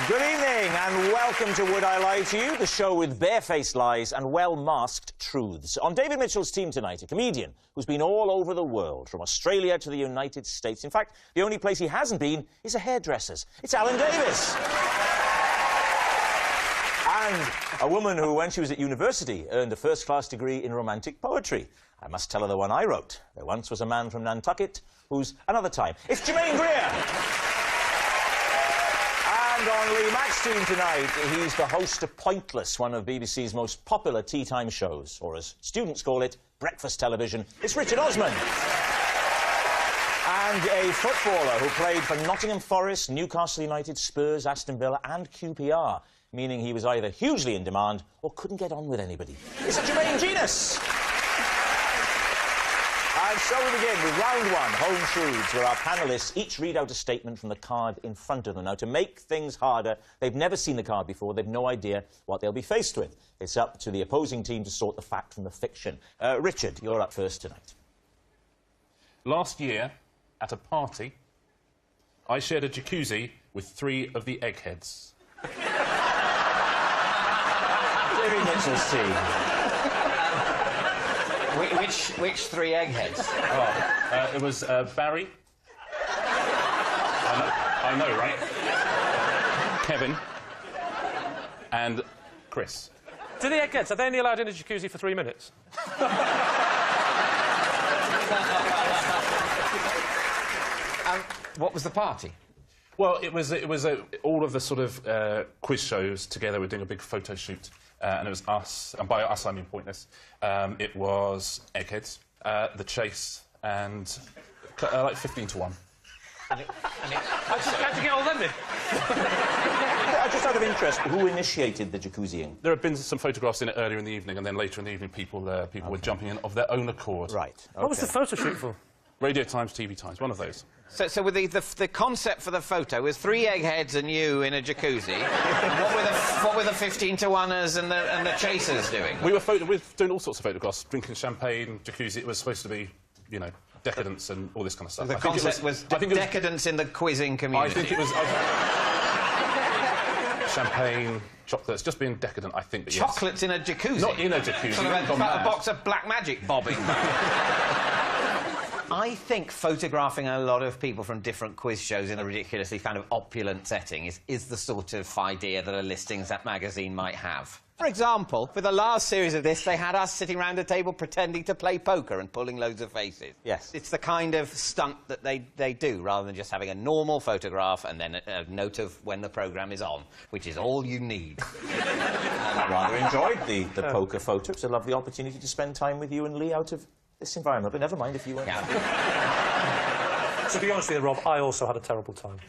Good evening and welcome to Would I Lie to You, the show with barefaced lies and well-masked truths. On David Mitchell's team tonight, a comedian who's been all over the world, from Australia to the United States. In fact, the only place he hasn't been is a hairdresser's. It's Alan Davis. And a woman who, when she was at university, earned a first-class degree in romantic poetry. I must tell her the one I wrote. There once was a man from Nantucket who's another time. It's Germaine Greer! And on Lee Mack's team tonight, he's the host of Pointless, one of BBC's most popular tea time shows, or as students call it, breakfast television. It's Richard Osman. And a footballer who played for Nottingham Forest, Newcastle United, Spurs, Aston Villa and QPR, meaning he was either hugely in demand or couldn't get on with anybody. It's Jermaine Genus. And so we begin with round one, Home Truths, where our panellists each read out a statement from the card in front of them. Now, to make things harder, they've never seen the card before, they've no idea what they'll be faced with. It's up to the opposing team to sort the fact from the fiction. Richard, you're up first tonight. Last year, at a party, I shared a jacuzzi with 3 of the eggheads. David Mitchell's team. Which 3 eggheads? Oh, it was Barry. I know, right? Kevin. And Chris. Do the eggheads, are they only allowed in a jacuzzi for 3 minutes? What was the party? Well, it was all of the sort of quiz shows together. We're doing a big photo shoot, and it was us, and by us I mean Pointless. It was Eggheads, The Chase, and like 15 to 1. How'd you get all them in? Just out of interest, who initiated the jacuzziing? There have been some photographs in it earlier in the evening, and then later in the evening people were jumping in of their own accord. Right. Okay. What was the photo shoot for? Radio Times, TV Times, one of those. So with the concept for the photo was 3 eggheads and you in a jacuzzi. what were the 15 to 1ers and the chasers doing? We were doing all sorts of photographs, drinking champagne, jacuzzi. It was supposed to be, you know, decadence and all this kind of stuff. The concept was decadence in the quizzing community. I think it was champagne, chocolates, just being decadent. I think that chocolates in a jacuzzi. Not in a jacuzzi. Sort of a box of Black Magic bobbing. I think photographing a lot of people from different quiz shows in a ridiculously kind of opulent setting is the sort of idea that a listings magazine might have. For example, for the last series of this, they had us sitting round a table pretending to play poker and pulling loads of faces. Yes. It's the kind of stunt that they do, rather than just having a normal photograph and then a note of when the programme is on, which is all you need. I rather enjoyed the poker photo. It's a lovely opportunity to spend time with you and Lee out of this environment, but never mind if you weren't. Yeah. To be honest with you, Rob, I also had a terrible time.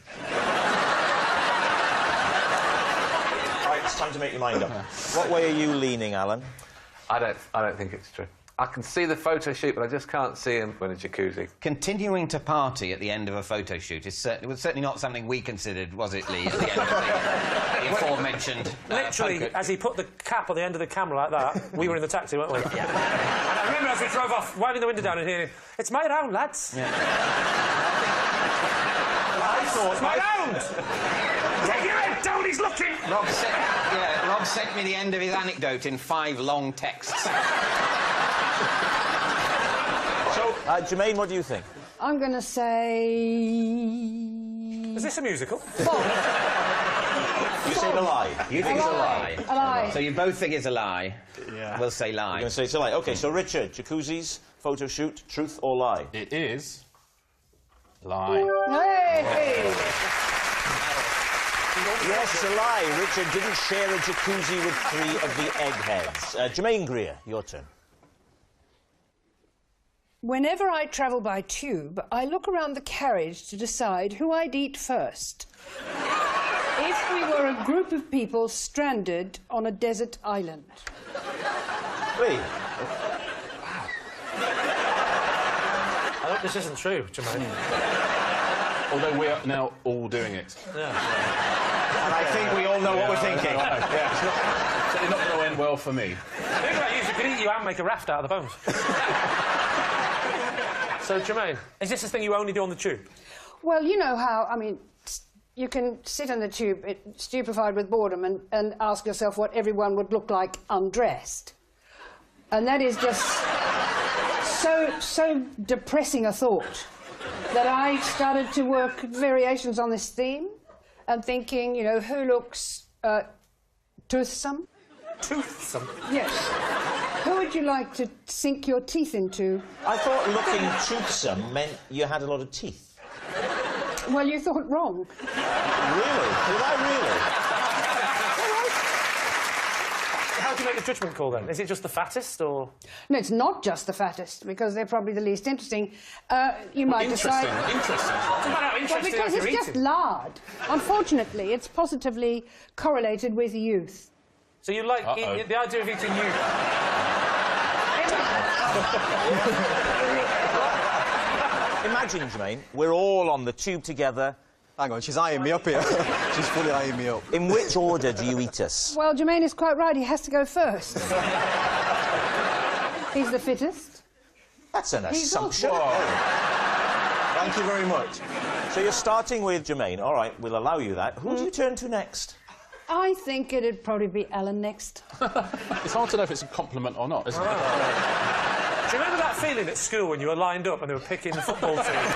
Right, it's time to make your mind up. What way are you leaning, Alan? I don't think it's true. I can see the photo shoot, but I just can't see him in a jacuzzi. Continuing to party at the end of a photo shoot was certainly not something we considered, was it, Lee, at the end of the aforementioned Literally, poker. as he put the cap on the end of the camera like that, we were in the taxi, weren't we? Yeah. And I remember as we drove off, winding the window down and hearing, "It's my round, lads." Yeah. I thought, "It's my round!" Take your head down, he's looking! Rob sent me the end of his anecdote in 5 long texts. So, Jermaine, what do you think? I'm going to say... Is this a musical? You say the lie. You think it's a lie. A lie. So you both think it's a lie? Yeah. We'll say lie. You're going to say it's a lie. OK, so Richard, jacuzzis, photo shoot, truth or lie? It is lie. Hey! Yes, it's a lie. Richard didn't share a jacuzzi with 3 of the eggheads. Jermaine Greer, your turn. Whenever I travel by tube, I look around the carriage to decide who I'd eat first. If we were a group of people stranded on a desert island. Lee? I hope this isn't true, Jermaine. Although we're now all doing it. Yeah. And I think we all know what we're thinking. Yeah. It's not going to end well for me. Think about you, you could eat you and make a raft out of the bones. So, Jermaine, is this the thing you only do on the tube? Well, you know how, I mean, you can sit in the tube, stupefied with boredom, and ask yourself what everyone would look like undressed. And that is just so depressing a thought that I started to work variations on this theme and thinking, you know, who looks toothsome? Toothsome? Yes. Who would you like to sink your teeth into? I thought looking toothsome meant you had a lot of teeth. Well, you thought wrong. Really? Did I really? How do you make the judgment call, then? Is it just the fattest, or...? No, it's not just the fattest, because they're probably the least interesting. You might decide... Interesting. Doesn't matter how Well, interesting because if it's you're just eating. lard. Unfortunately, it's positively correlated with youth. So you like Uh-oh. the idea of eating you? Imagine, Jermaine, we're all on the tube together. Hang on, she's eyeing me up here. She's fully eyeing me up. In which order do you eat us? Well, Jermaine is quite right. He has to go first. He's the fittest. That's an He's assumption. Thank you very much. So you're starting with Jermaine. All right, we'll allow you that. Who do you turn to next? I think it'd probably be Alan next. It's hard to know if it's a compliment or not, isn't it? Do you remember that feeling at school when you were lined up and they were picking the football team? And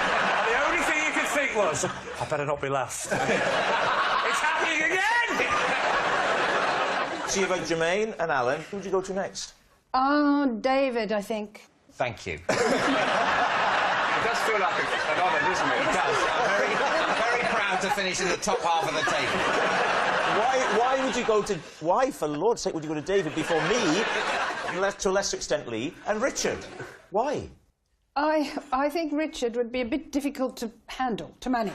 the only thing you could think was, I better not be last. It's happening again! So you've got Jermaine and Alan. Who do you go to next? David, I think. Thank you. It does feel like an honour, doesn't it? It does. I'm very proud to finish in the top half of the table. Why would you go to... Why, for Lord's sake, would you go to David before me, to a lesser extent Lee, and Richard? Why? I think Richard would be a bit difficult to handle, to manage.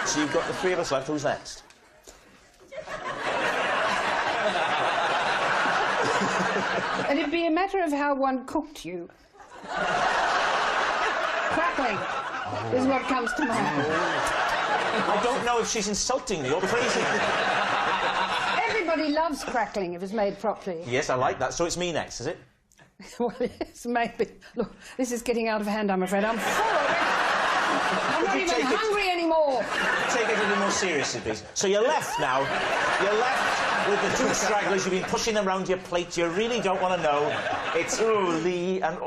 So you've got the three of us left. Who's next? And it'd be a matter of how one cooked you. Crackling is what comes to mind. I don't know if she's insulting me or praising me. Everybody loves crackling if it's made properly. Yes, I like that. So it's me next, is it? Well, yes, maybe. Look, this is getting out of hand, I'm afraid. I'm full already. I'm not you even take it- hungry anymore. Take it a little more seriously, please. So you're left now. You're left with the two stragglers. You've been pushing them around your plate. You really don't want to know. It's, Lee and,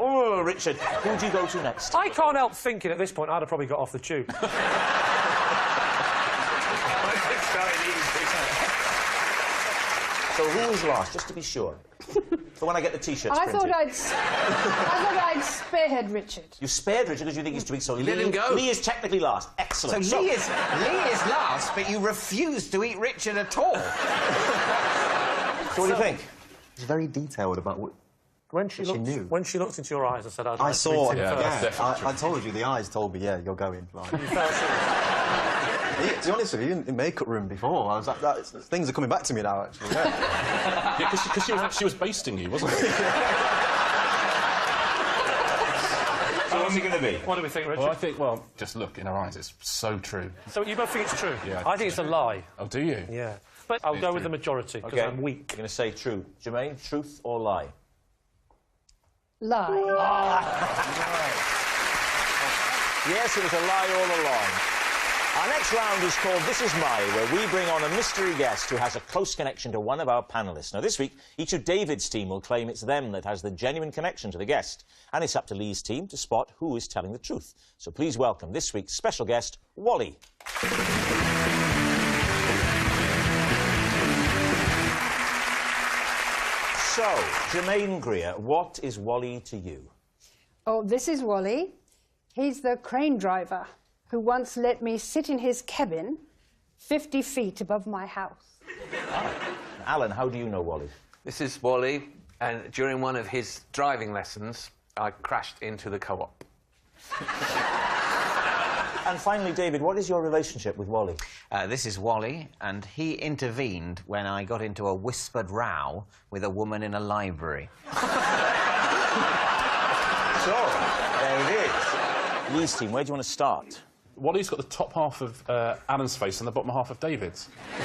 Richard. Who do you go to next? I can't help thinking at this point I'd have probably got off the tube. So who's last, just to be sure? For when I get the T-shirts I printed. thought I'd spared Richard. You spared Richard because you think he's too weak, so Lee... let him go. Lee is technically last. Excellent. So Lee is last, but you refuse to eat Richard at all. So what do you think? She's very detailed about what... When she looked into your eyes, I said, I'd like I saw... to be Yeah, first. that's definitely I told you, the eyes told me, yeah, you're going. Like. You felt sure. To be honest with you, in the makeup room before, I was like, things are coming back to me now, actually. Yeah. Yeah, because she was basting you, wasn't she? So what's it going to be? What do we think, Richard? Well, I think, just look in her eyes, it's so true. So you both think it's true? Yeah, I think it's a lie. Oh, do you? Yeah. But I'll It's go with true. the majority, because Okay. I'm weak. You're going to say true. Jermaine, truth or lie? Lie. Yes, it was a lie all along. Our next round is called This Is My, where we bring on a mystery guest who has a close connection to one of our panellists. Now, this week, each of David's team will claim it's them that has the genuine connection to the guest. And it's up to Lee's team to spot who is telling the truth. So please welcome this week's special guest, Wally. So, Jermaine Greer, what is Wally to you? Oh, this is Wally. He's the crane driver who once let me sit in his cabin 50 feet above my house. Alan, how do you know Wally? This is Wally, and during one of his driving lessons, I crashed into the co-op. And finally, David, what is your relationship with Wally? This is Wally, and he intervened when I got into a whispered row with a woman in a library. So, there it is. Lee's team, where do you want to start? Wally's got the top half of Alan's face and the bottom half of David's. I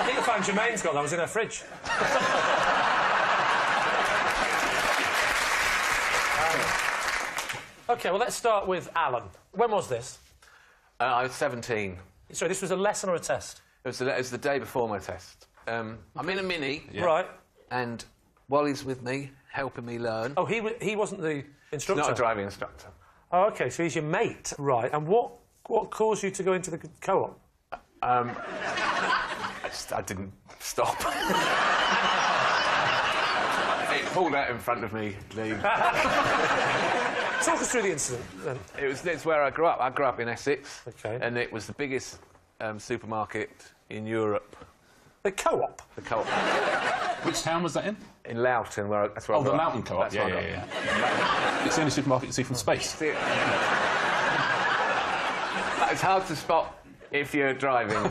think the fact Jermaine's got that was in her fridge. OK, well, let's start with Alan. When was this? I was 17. Sorry, this was a lesson or a test? It was the day before my test. I'm in a Mini, Right. and Wally's with me, helping me learn. Oh, he wasn't the instructor? Not a driving instructor. Oh, OK, so he's your mate. Right, and what caused you to go into the co-op? I didn't stop. It pulled out in front of me, Lee. Talk us through the incident, then. It's where I grew up. I grew up in Essex. OK. And it was the biggest supermarket in Europe. The co-op? The Co-op. Which town was that in? In Loughton, that's where I Oh, grew the up. Loughton Co-op. That's where I grew up. Yeah. It's the only supermarket you see from space. It's hard to spot if you're driving.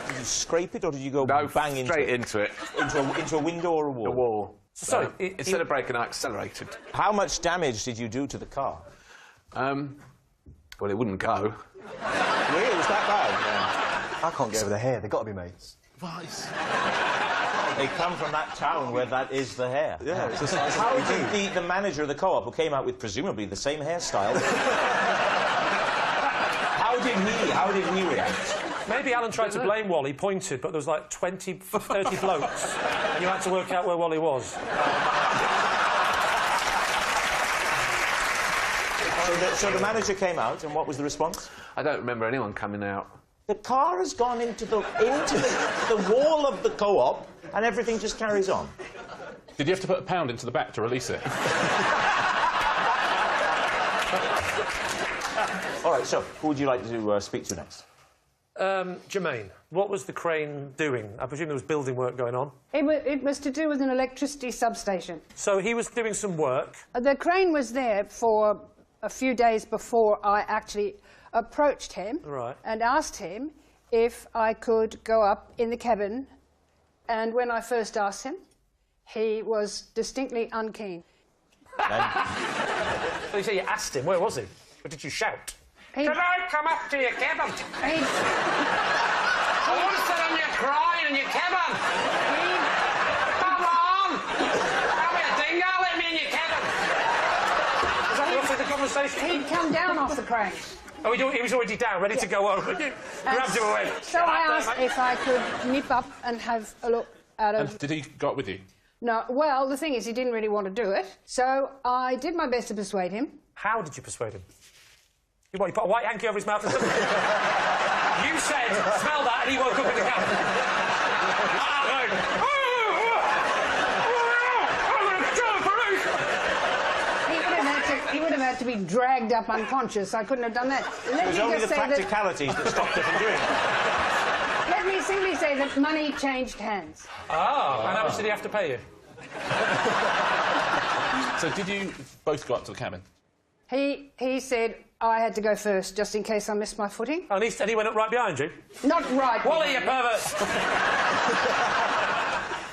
Did you scrape it or did you go No, bang straight into it? into it. Into a window or a wall? The wall. Sorry, Instead of braking, I accelerated. How much damage did you do to the car? Well, it wouldn't go. Really? It was that bad? I can't get over the hair. They've got to be mates. They come from that town where that is the hair. Yeah, it's just... How did the manager of the co-op, who came out with presumably the same hairstyle, how did he react? Maybe Alan tried to blame Wally, pointed, but there was like 20, 30 blokes, and you had to work out where Wally was. So the manager came out, and what was the response? I don't remember anyone coming out. The car has gone into the wall of the co-op, and everything just carries on. Did you have to put £1 into the back to release it? All right, so who would you like to speak to next? Jermaine, What was the crane doing? I presume there was building work going on. it was to do with an electricity substation. So he was doing some work. The crane was there for a few days before I actually approached him Right. and asked him if I could go up in the cabin. And when I first asked him, he was distinctly unkeen. So you say you asked him, where was he? Or did you shout? He- Can I come up to your cabin? He- I want to sit on your crane in your cabin. Come on! Come here, dingo, let me in your cabin. Was that roughly the conversation? He'd come down off the crane. Oh, he was already down, ready to go over. You grabbed him away. So I asked if I could nip up and have a look at it. And did he go up with you? No, well, the thing is, he didn't really want to do it. So I did my best to persuade him. How did you persuade him? You put a white hanky over his mouth and something? You said, smell that, and he woke up in the cabin. He would have had to be dragged up unconscious. I couldn't have done that. It was only the practicalities that stopped her from doing it. Let me simply say that money changed hands. Oh, and how much did he have to pay you? So did you both go up to the cabin? He said I had to go first, just in case I missed my footing. And he went up right behind you? Not right. Wally, you pervert!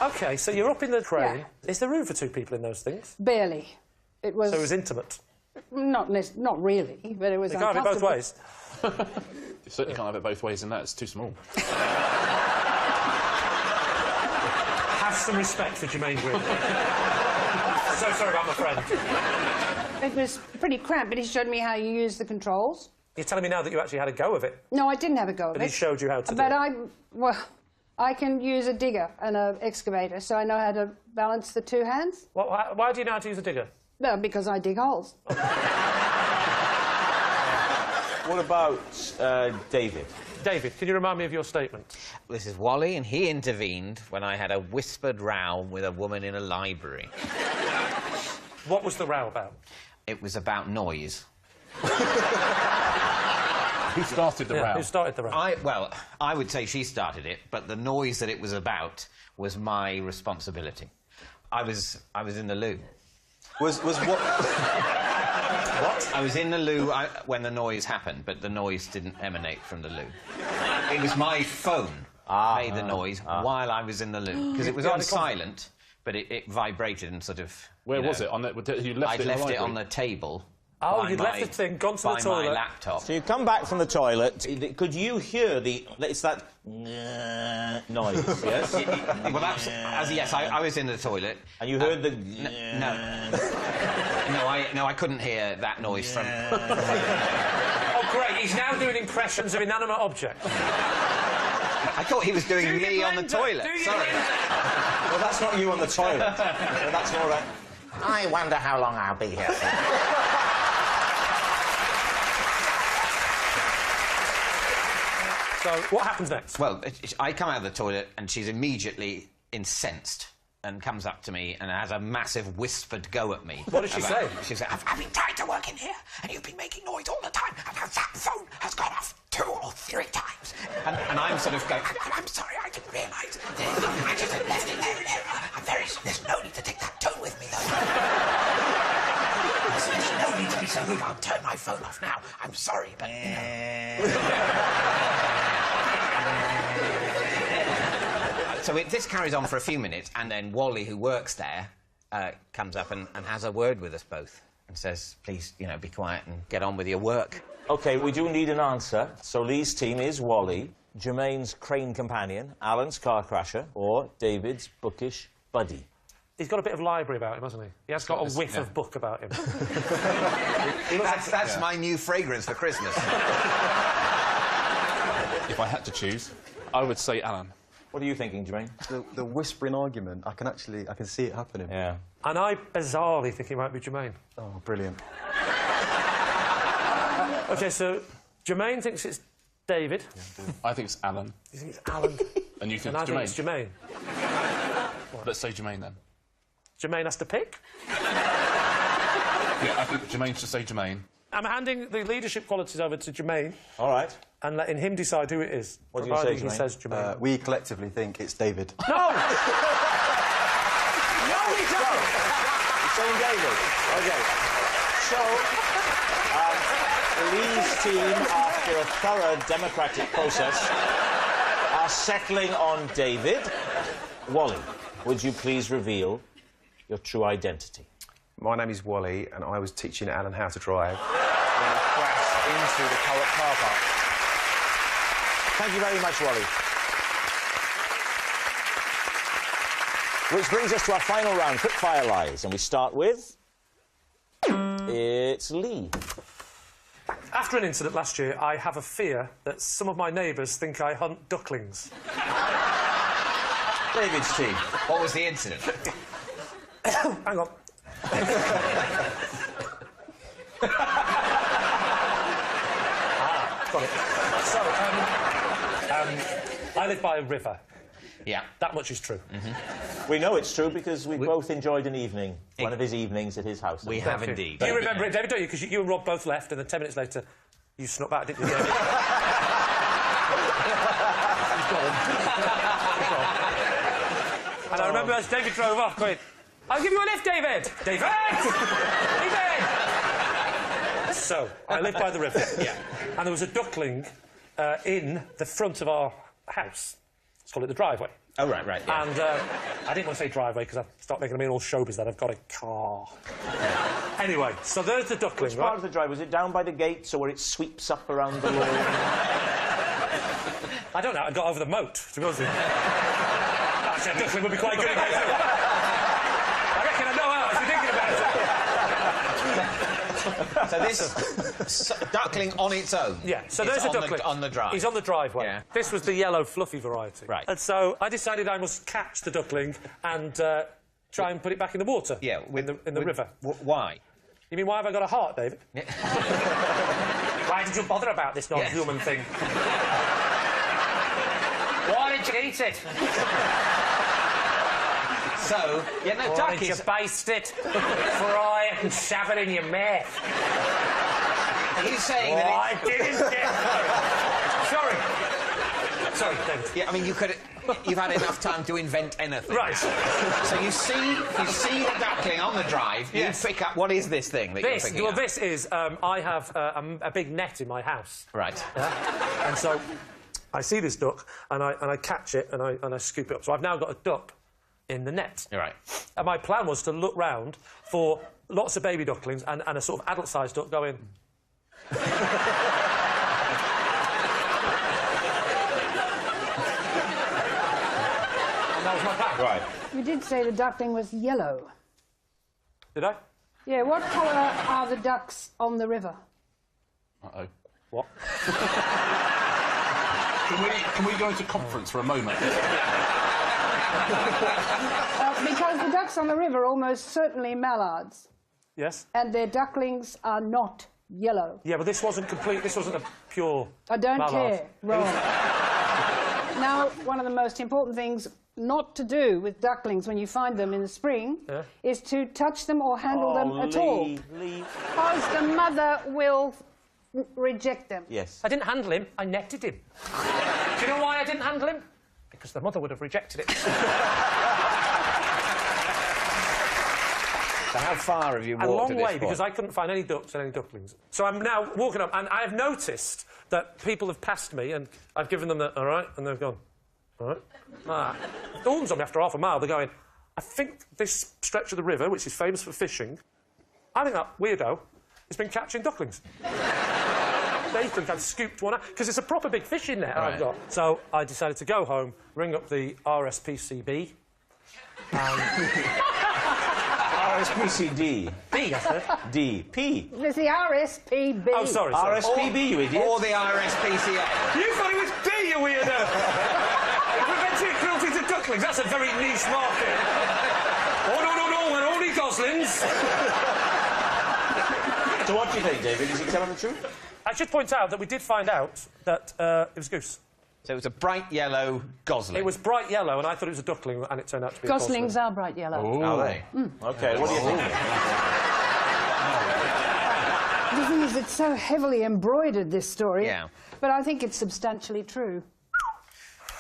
OK, so you're up in the crane. Yeah. Is there room for two people in those things? Barely. It was... So it was intimate. Not really, but it was You can't have it both uncomfortable. ways. You certainly can't have it both ways in that, it's too small. Have some respect for Jermaine Green. So sorry about my friend. It was pretty cramped, but he showed me how you use the controls. You're telling me now that you actually had a go of it, No, I didn't have a go of and it. he showed you how to do But it. I can use a digger and an excavator, so I know how to balance the two hands. Why do you know how to use a digger? Well, because I dig holes. What about David? David, can you remind me of your statement? This is Wally, and he intervened when I had a whispered row with a woman in a library. What was the row about? It was about noise. Who started the row? Who started the row? I would say she started it, but the noise that it was about was my responsibility. I was in the loo. Was what... What? I was in the loo when the noise happened, but the noise didn't emanate from the loo. It was my phone made the noise while I was in the loo, because it was on silent, but it vibrated and sort of... Where was it? On the, you left I'd it in the left it library? on the table, Oh, by you'd left my- the thing, gone to the by toilet. my laptop. So you come back from the toilet. Could you hear the... It's that... noise, yes? Well, that's... yes, I was in the toilet. And you heard the... No, I couldn't hear that noise from... Oh, great, he's now doing impressions of inanimate objects. I thought he was doing me on the toilet. Sorry. Well, that's not you on the toilet. No, that's more like... I wonder how long I'll be here for. So, what happens next? Well, I come out of the toilet and she's immediately incensed and comes up to me and has a massive whispered go at me. What did she say? She said, I've been trying to work in here and you've been making noise all the time and that phone has gone off 2 or 3 times. And I'm sort of going, I'm sorry, I didn't realise. I just left it there. There's no need to take that tone with me, though. There's no need to be so rude. I'll turn my phone off now. I'm sorry, but, you know... So this carries on for a few minutes, and then Wally, who works there, comes up and has a word with us both and says, please, you know, be quiet and get on with your work. OK, we do need an answer. So Lee's team is Wally, Jermaine's crane companion, Alan's car crasher, or David's bookish buddy. He's got a bit of library about him, hasn't he? He has got a whiff of book about him. That's my new fragrance for Christmas. If I had to choose, I would say Alan. What are you thinking, Jermaine? The whispering argument, I can see it happening. Yeah. And I bizarrely think it might be Jermaine. Oh, brilliant. OK, so Jermaine thinks it's David. I think it's Alan. You think it's Alan. And you think And I it's think Jermaine? it's Jermaine. Let's say Jermaine, then. Jermaine has to pick. Yeah, I think Jermaine should say Jermaine. I'm handing the leadership qualities over to Jermaine All right. and letting him decide who it is. What do you say, providing he Jermaine? says Jermaine. We collectively think it's David. No! No, he doesn't! You're saying David? OK. So, Lee's team, after a thorough democratic process, are settling on David. Wally, would you please reveal your true identity? My name is Wally, and I was teaching Alan how to drive when he crashed into the car park. Thank you very much, Wally. Which brings us to our final round, quick-fire lies, and we start with... It's Lee. After an incident last year, I have a fear that some of my neighbours think I hunt ducklings. David's team. What was the incident? Hang on. Got it. So, I live by a river. Yeah. That much is true. We know it's true because we both enjoyed an evening, one of his evenings at his house. We have indeed. You remember it, David, don't you? Because you and Rob both left, and then 10 minutes later, you snuck back, didn't you? He's gone. And I remember as David drove off, going, I'll give you a lift, David! David! David! So, I live by the river. Yeah. And there was a duckling in the front of our house. Let's call it the driveway. Oh, right, yeah. And I didn't want to say driveway because I start making them all showbiz that I've got a car. Anyway, so there's the duckling, Which right? part of the drive? Was it down by the gates or where it sweeps up around the lawn? I don't know. I got over the moat, to be honest with you. Actually, a duckling would be quite good against it. I reckon I know how. I've been thinking about it. So this duckling on its own. Yeah, so is there's a on duckling. on the drive. He's on the driveway. Yeah. This was the yellow fluffy variety. Right. And so I decided I must catch the duckling and try and put it back in the water. Yeah, in the river. Why? You mean why have I got a heart, David? Yeah. Why did you bother about this non-human thing? Why did you eat it? So, yeah, no, Why duck did you is... baste it, fry it and shove it in your mouth? Are you saying Why that didn't you? Sorry, David. Yeah, I mean, you've had enough time to invent anything. Right. So you see the duckling on the drive, Yes. you pick up... What is this thing that you're picking up? This is, I have a big net in my house. Right. Yeah? And so I see this duck and I catch it and I scoop it up. So I've now got a duck in the net. You're right. And my plan was to look round for lots of baby ducklings and a sort of adult-sized duck going... And that was my plan. Right. You did say the duckling was yellow. Did I? Yeah, what colour are the ducks on the river? Uh-oh. What? Can we go into conference for a moment? Because the ducks on the river are almost certainly mallards, Yes? and their ducklings are not yellow. Yeah, but this wasn't complete. This wasn't a pure I don't mallard. care. Wrong. Now, one of the most important things not to do with ducklings when you find them in the spring is to touch them or handle them at all. Lee. Because the mother will reject them. Yes. I didn't handle him, I netted him. Do you know why I didn't handle him? Because the mother would have rejected it. So how far have you walked A long to this way, point? because I couldn't find any ducks and any ducklings. So I'm now walking up, and I've noticed that people have passed me, and I've given them the, all right, and they've gone, all right. It dawns on me after half a mile, they're going, I think this stretch of the river, which is famous for fishing, I think that weirdo has been catching ducklings. They think I've scooped one out, because it's a proper big fishing net I've got. So I decided to go home, ring up the RSPCB, RSPCD. B, I said. D. P. It's the RSPB. Oh, sorry. RSPB, you idiot. Or the RSPCA. You thought it was D, you weirdo! Preventing cruelty to ducklings, that's a very niche market. Oh, no, we're only goslings. So what do you think, David? Is he telling the truth? I should point out that we did find out that it was goose. So it was a bright yellow gosling. It was bright yellow, and I thought it was a duckling, and it turned out to be Goslings a are bright yellow. Are they? OK, what do you think? The thing is, it's so heavily embroidered, this story. Yeah. But I think it's substantially true.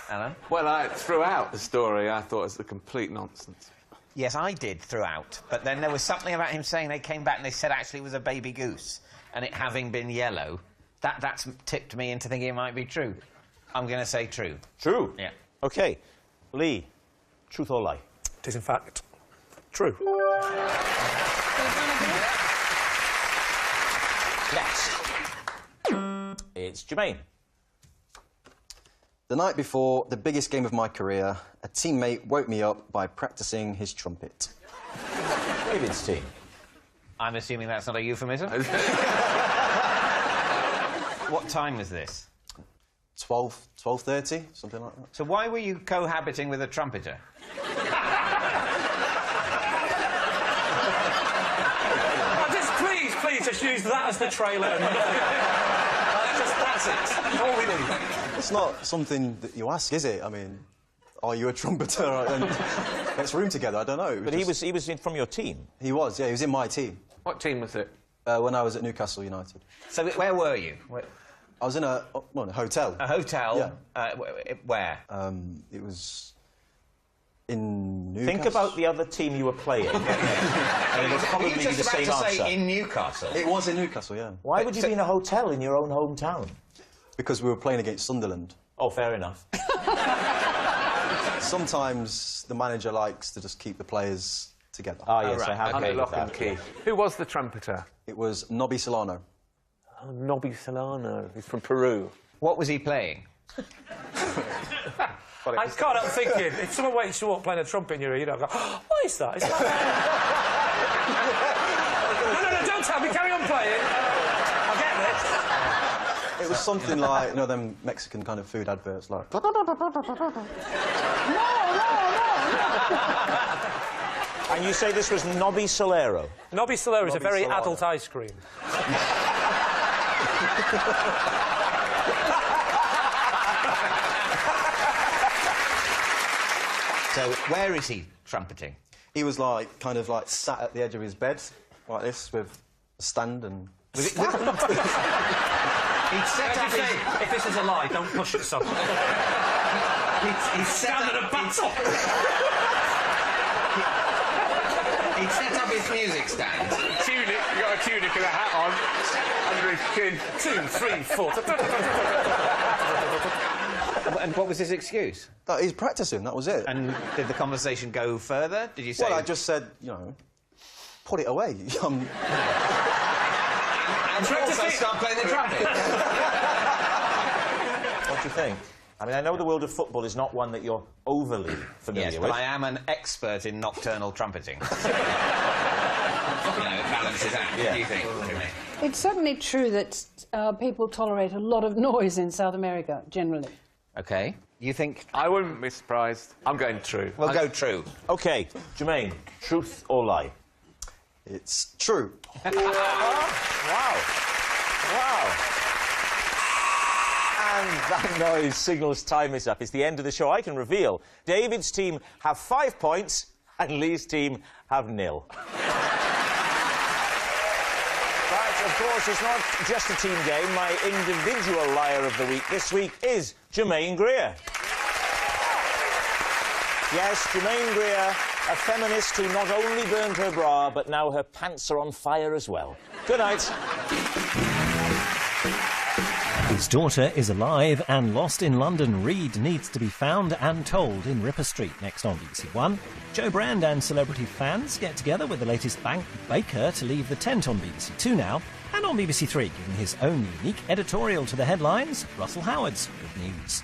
Alan? Well, throughout the story, I thought it was a complete nonsense. Yes, I did throughout. But then there was something about him saying they came back and they said actually it was a baby goose. And it having been yellow, that's tipped me into thinking it might be true. I'm going to say true. True? Yeah. OK. Lee, truth or lie? It is, in fact, true. Next. It's Jermaine. The night before the biggest game of my career, a teammate woke me up by practicing his trumpet. David's team. I'm assuming that's not a euphemism. What time was this? 12:30, something like that. So why were you cohabiting with a trumpeter? Please, just use that as the trailer. And that's it. All we need. It's not something that you ask, is it? I mean, are you a trumpeter? And let's room together. I don't know. But he was from your team. He was, yeah. He was in my team What team was it? when I was at Newcastle United. So where were you? I was in a hotel. A hotel? Yeah. Where? It was in Newcastle. Think about the other team you were playing. And it was probably Were you the just about same to answer. say in Newcastle? It was in Newcastle, yeah. Why would you be in a hotel in your own hometown? Because we were playing against Sunderland. Oh, fair enough. Sometimes the manager likes to just keep the players together. Ah, yes, right. I have Okay, heard of Lock that. and key. Who was the trumpeter? It was Nobby Solano. Oh, Nobby Solano. He's from Peru. What was he playing? I can't help thinking, if someone wakes you up playing a trumpet in your ear, I'll go, oh, what is that? Is that... no, don't tell me, carry on playing. I'll get this. It was something like, you know, them Mexican kind of food adverts, like... And you say this was Nobby Solero? Nobby Solero is a Nobby very Solano. adult ice cream. So where is he trumpeting? He was, like, kind of, like, sat at the edge of his bed, like this, with a stand and... Was it, he'd set up his... If this is a lie, don't push it so. He'd set Stand at a up, battle. he'd set up his music stand. Tunic. You got a tunic and a hat on. Under his chin. 2, 3, 4. And what was his excuse? That he's practicing, that was it. And did the conversation go further? Did you say... Well, I just said, you know, put it away. And also start playing the trumpet. What do you think? I mean, I know the world of football is not one that you're overly familiar Yes, with. but I am an expert in nocturnal trumpeting. You know, it balances out. What do you think? It's certainly true that people tolerate a lot of noise in South America, generally. OK. You think... I wouldn't be surprised. I'm going true. We'll go true. OK, Jermaine, truth or lie? It's true. Wow. And that noise signals time is up. It's the end of the show. I can reveal David's team have 5 points and Lee's team have 0. But, of course, it's not just a team game. My individual liar of the week this week is Germaine Greer. Yes, Germaine Greer, a feminist who not only burned her bra, but now her pants are on fire as well. Good night. His daughter is alive and lost in London. Reed needs to be found and told in Ripper Street, next on BBC One. Joe Brand and celebrity fans get together with the latest Bank Baker to leave the tent on BBC Two now. And on BBC Three, giving his own unique editorial to the headlines, Russell Howard's Good News.